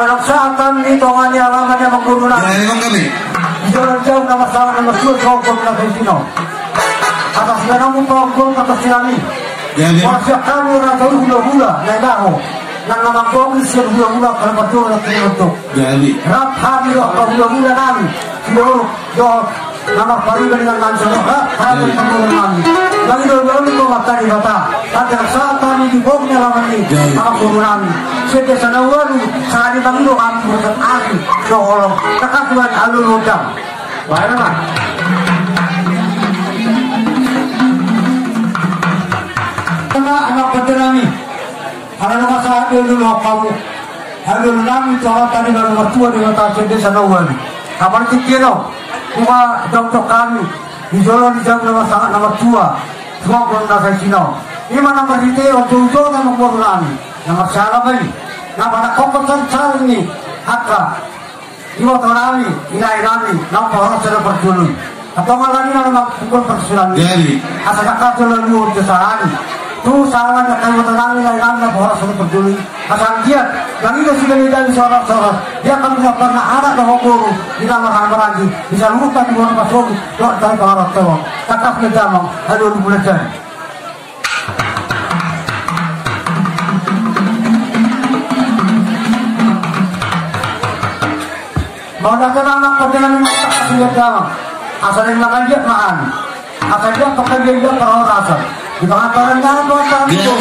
Kesehatan hitungannya alamannya menggunakan. Ya, emang kami. Jalan jauh nama salah nama sulit kau na Filipino. Atas ganang pangkul kata silami. Masih kami rasa hula-hula naidaho. Nang nama kau isir hula-hula kalau betul nak untuk. Rap hari apa hula-hula nami. Kilo nama pariban dengan langsung rap hari nami. Lagi dulu itu materi mata. Ada kesehatan di bawahnya lama ini. Apa kurang? Setiap sana waru saat dibangun kami bukan aku doang. Takkan alur udang. Baik kan? Karena anak peterani, anak masa dulu kamu, dulu kami cara tadi baru mertua dengan tasir desa Nawan. Kapan kira, cuma jam kami di jalan jam nama tua, semua pun nasi Cina. Ini mana berita waktu itu nama Qurani, nama siapa ini, nama kompetensi saling ini, hakka. Ibu Torani, Irani, nampak orang sudah berjulun. Atau malah ini nama pukul persilangan. Jadi, asal kakak terlalu kesalahan. Tu salah nak Ibu Torani, Irani, nampak orang sudah berjulun. Asal dia, yang itu sudah menjadi seorang-seorang. Dia akan tidak pernah ada bahwa guru di nama Hambaranji bisa lupa di bawah pasok. Doa dari orang tua. Kakak kedamang, aduh belajar. Mau datang anak perjalanan masak lihat dalam, asal yang makan dia makan, asal dia pekerja dia perawat asal. Di pengantaran jalan tuan itu,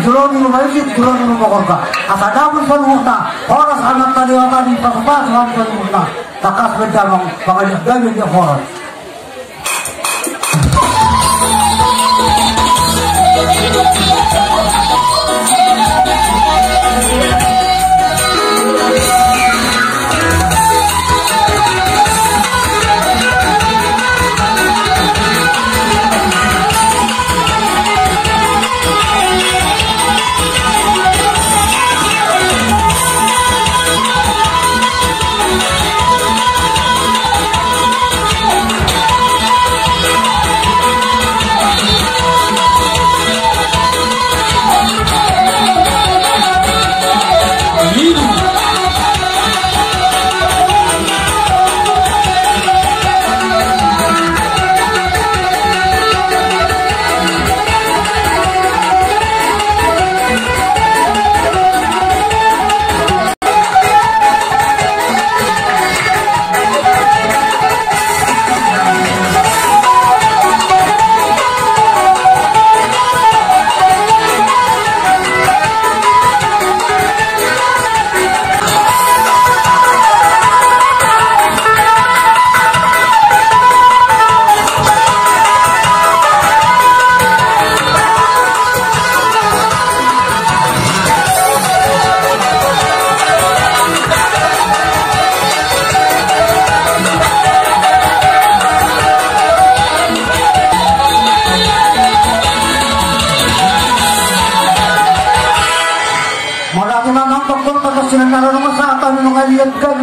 jual di rumah itu, jual di rumah korban. Asal dapur seluruhnya, orang anak tadi di tempat orang seluruhnya, takas berjalan, pengajar gaji dia orang.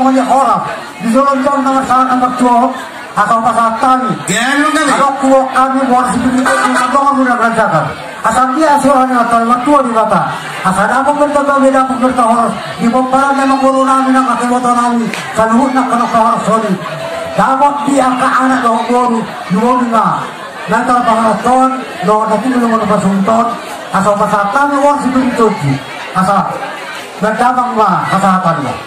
Mga orang di jalan jam nama salah nomor 2 atau pasal tani. Kalau kuat kami buat seperti itu, kita sudah kerjakan. Asal dia asalnya atau nomor 2 di kata. Asal apa berita beda berita horos. Di bawah memang guru kami nak kasih foto kami. Kalau nak kena horos sorry. Dapat dia ke anak dong guru dua nanti pengaton dong nanti belum ada pasunton. Asal pasal tani buat seperti itu. Asal berdamang bah kesehatan lah.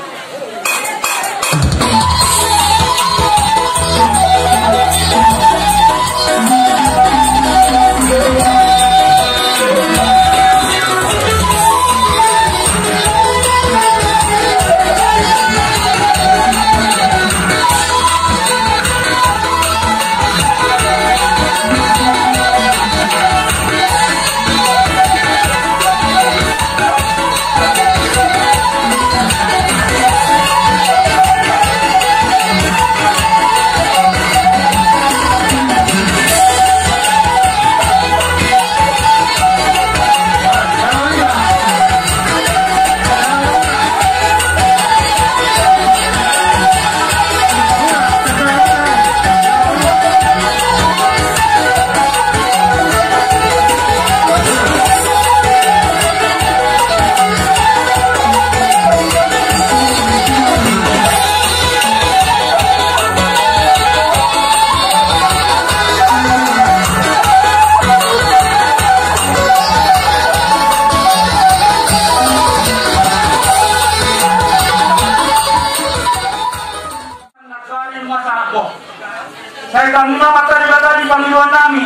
kami mama tadi batali panggilan nami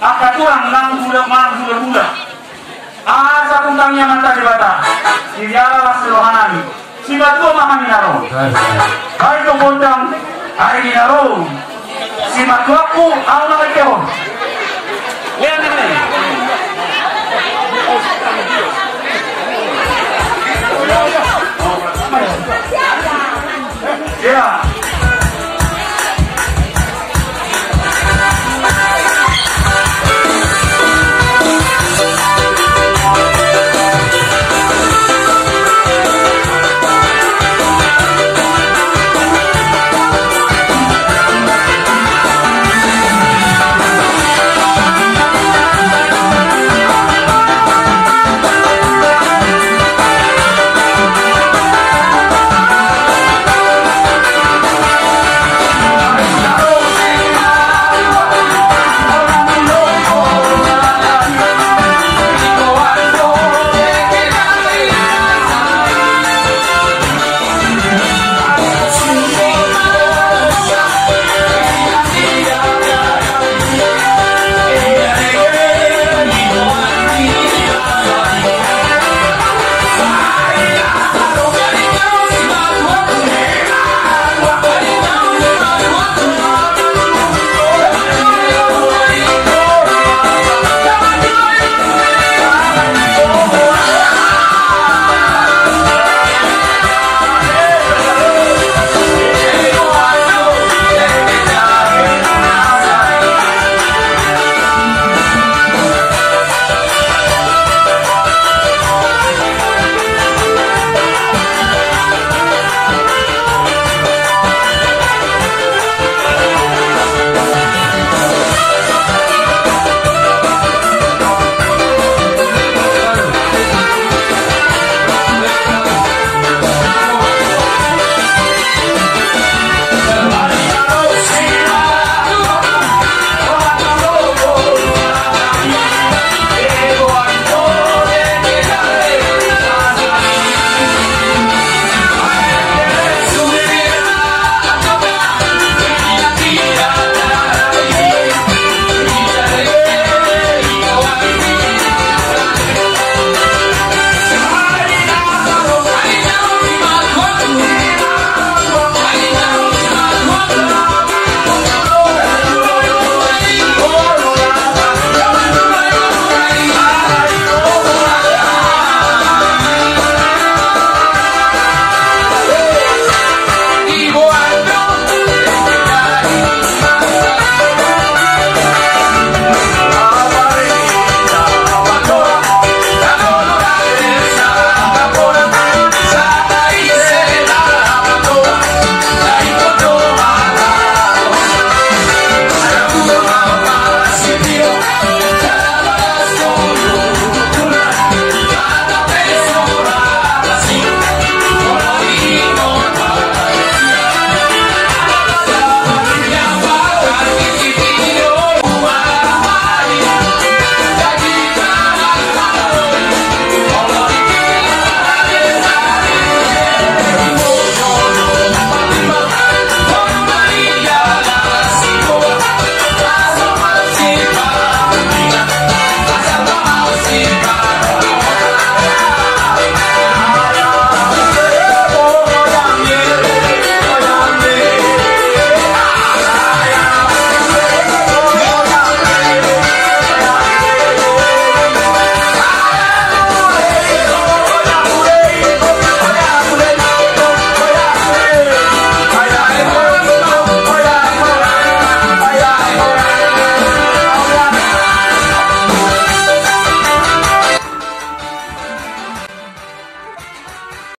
akan kurang nang budak asa tentangnya mata di bata dialah selohanami si batu mahami naro baik to bondang hari ini naro si matu aku au na kehon